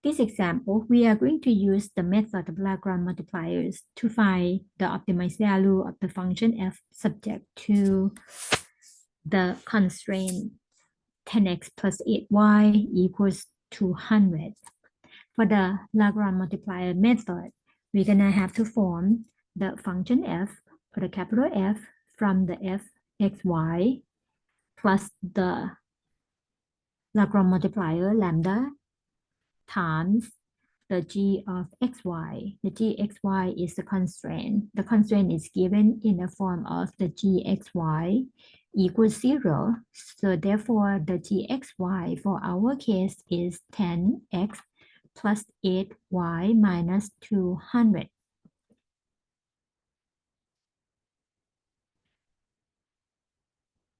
this example, we are going to use the method of Lagrange multipliers to find the optimized value of the function f subject to the constraint 10x plus 8y equals 200. For the Lagrange multiplier method, we're gonna have to form the function f for the capital F from the f x y plus the Lagrange multiplier lambda times the g of xy. The gxy is the constraint. The constraint is given in the form of the gxy equals 0. So therefore, the gxy for our case is 10x plus 8y minus 200.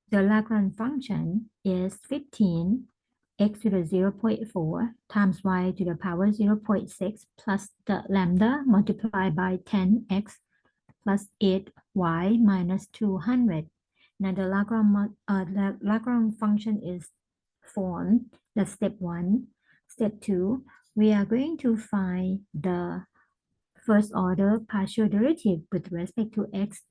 The Lagrange function is 15 x to the 0.4 times y to the power 0.6 plus the lambda multiplied by 10x plus 8y minus 200. Now the Lagrange function is formed. That's step 1. Step 2, we are going to find the first order partial derivative with respect to x,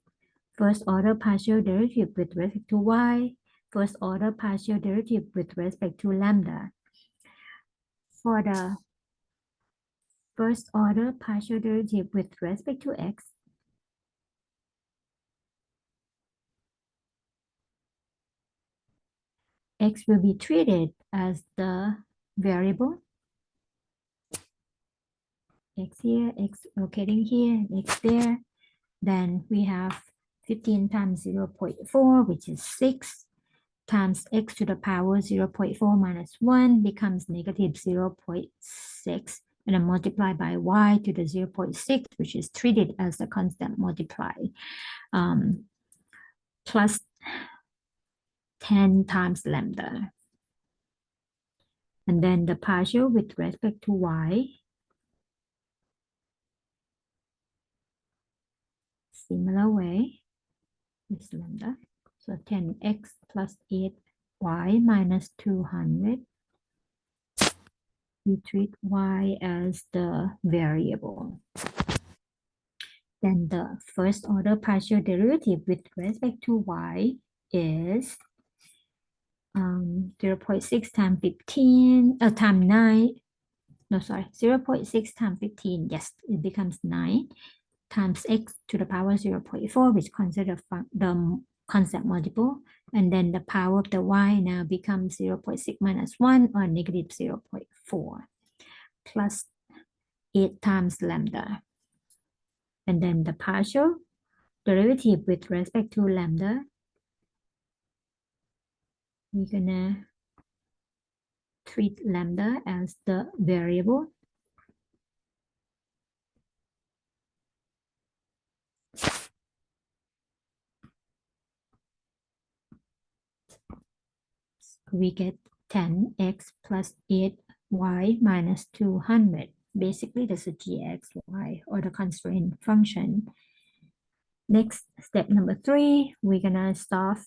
first order partial derivative with respect to y, first order partial derivative with respect to lambda. For the first order partial derivative with respect to x, x will be treated as the variable. X here, x locating here, x there. Then we have 15 times 0.4, which is 6, times x to the power 0.4 minus 1 becomes negative 0.6, and then multiply by y to the 0.6, which is treated as a constant multiply, plus 10 times lambda. And then the partial with respect to y, similar way, is lambda. So 10x plus 8y minus 200. We treat y as the variable. Then the first order partial derivative with respect to y is 0.6 times 15, times 9. No, sorry, 0.6 times 15. Yes, it becomes 9 times x to the power 0.4, which consider the constant multiple. And then the power of the y now becomes 0.6 minus 1 or negative 0.4 plus 8 times lambda. And then the partial derivative with respect to lambda, we're gonna treat lambda as the variable. We get 10x plus 8y minus 200. Basically, that's a gxy or the constraint function. Next, step number 3, we're gonna solve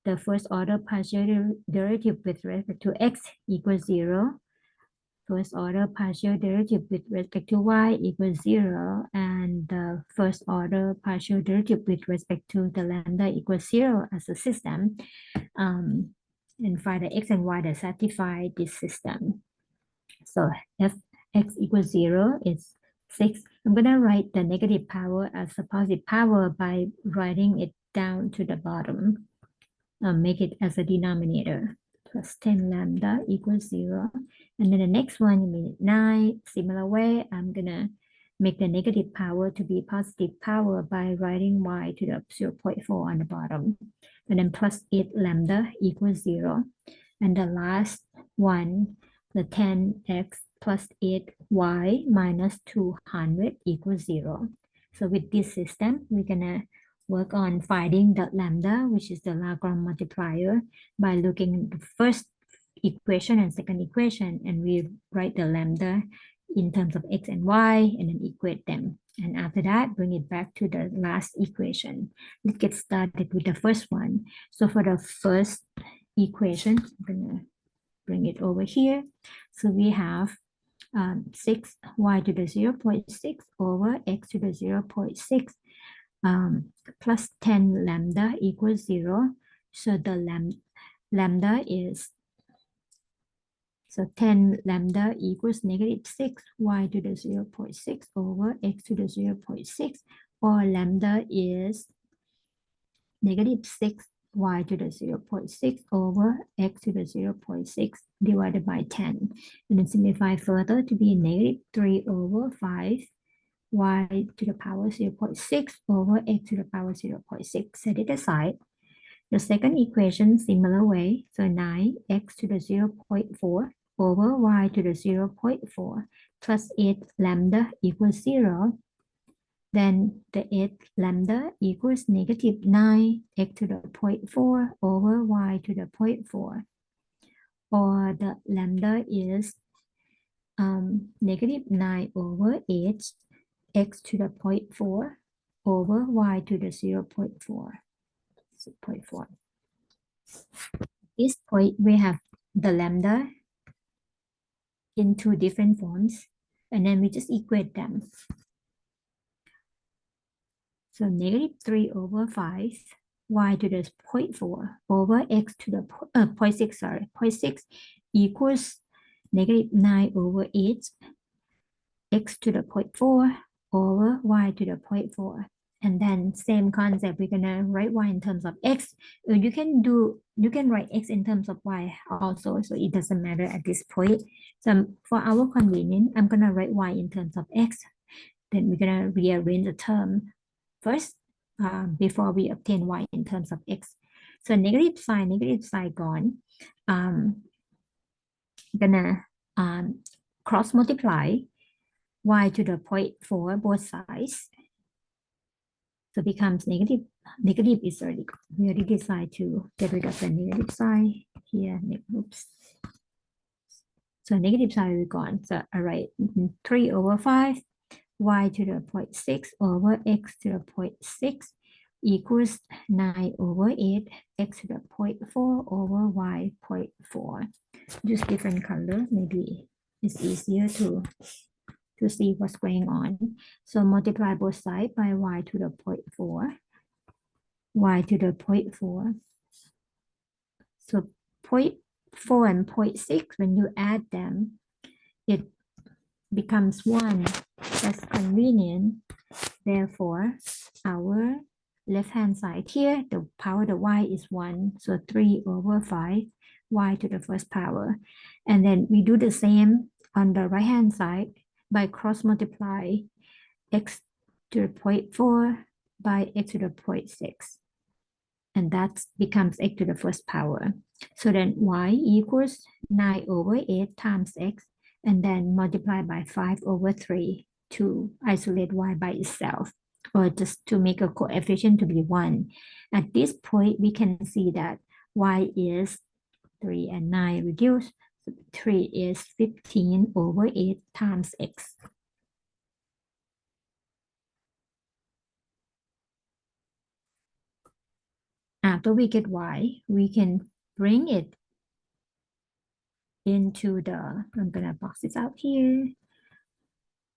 the first order partial derivative with respect to x equals 0. First order partial derivative with respect to y equals 0, and the first order partial derivative with respect to the lambda equals 0 as a system, and find the x and y that satisfy this system. So if x equals 0 is 6. I'm going to write the negative power as a positive power by writing it down to the bottom. Make it as a denominator. Plus 10 lambda equals 0. And then the next one, you mean 9. Similar way, I'm going to make the negative power to be positive power by writing y to the 0.4 on the bottom. And then plus 8 lambda equals 0. And the last one, the 10x plus 8y minus 200 equals 0. So with this system, we're going to work on finding the lambda, which is the Lagrange multiplier, by looking at the first equation and second equation, and we write the lambda in terms of x and y and then equate them. And after that, bring it back to the last equation. Let's get started with the first one. So for the first equation, I'm gonna bring it over here. So we have 6 y to the 0.6 over x to the 0.6 plus 10 lambda equals 0. So the lambda is, so 10 lambda equals negative 6 y to the 0.6 over x to the 0.6, or lambda is negative 6 y to the 0.6 over x to the 0.6 divided by 10. And then simplify further to be negative 3 over 5 y to the power 0.6 over x to the power 0.6. Set it aside. The second equation, similar way. So 9x to the 0.4 over y to the 0.4 plus 8 lambda equals 0. Then the 8 lambda equals negative 9 x to the 0.4 over y to the 0.4. Or the lambda is negative 9 over 8 x to the 0.4 over y to the 0.4. 0.4. At this point, we have the lambda in two different forms, and then we just equate them. So negative 3 over 5 y to the 0.4 over x to the 0.6, sorry, 0.6 equals negative 9 over 8 x to the 0.4 over y to the 0.4. And then same concept, we're gonna write y in terms of x. You can write x in terms of y also, so it doesn't matter at this point. So for our convenience, I'm gonna write y in terms of x. Then we're gonna rearrange the term first before we obtain y in terms of x. So negative sign gone. Gonna cross multiply y to the 0.4 both sides. So becomes negative. Negative is already, we already decide to get rid of the negative sign here. Oops. So negative sign will be gone. So all right, 3 over 5 y to the 0.6 over x to the 0.6 equals 9 over 8 x to the 0.4 over y 0.4. Just different color, maybe it's easier to see what's going on. So multiply both sides by y to the 0.4, y to the 0.4. So 0.4 and 0.6, when you add them, it becomes 1. That's convenient. Therefore, our left-hand side here, the power of the y is 1. So 3 over 5, y to the first power. And then we do the same on the right-hand side by cross multiply x to the 0.4 by x to the 0.6. And that becomes x to the first power. So then y equals 9 over 8 times x, and then multiply by 5 over 3 to isolate y by itself, or just to make a coefficient to be 1. At this point, we can see that y is 3 and 9 reduced. 3 is 15 over 8 times x. After we get y, we can bring it into the, I'm gonna box this out here,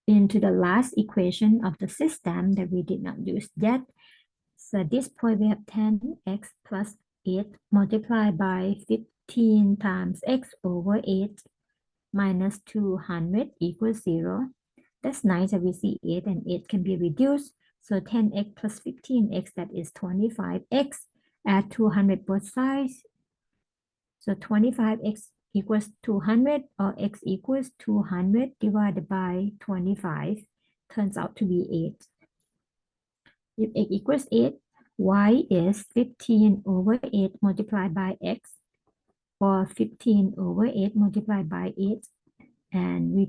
into the last equation of the system that we did not use yet. So at this point, we have 10x plus 8 multiplied by 15 times x over 8 minus 200 equals 0. That's nice that we see 8 and 8 can be reduced. So 10x plus 15x, that is 25x. Add 200 both sides. So 25x equals 200, or x equals 200 divided by 25 turns out to be 8. If x equals 8, y is 15 over 8 multiplied by x, or 15 over 8 multiplied by 8, and we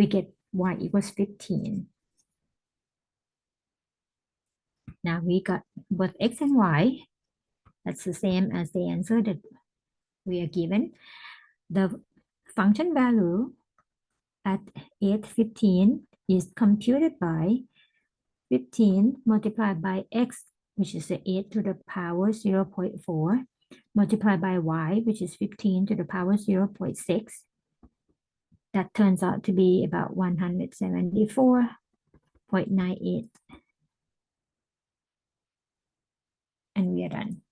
get y equals 15. Now we got both x and y. That's the same as the answer that we are given. The function value at 8:15 is computed by 15 multiplied by x, which is 8 to the power 0.4, multiplied by y, which is 15 to the power 0.6. that turns out to be about 174.98. And we are done.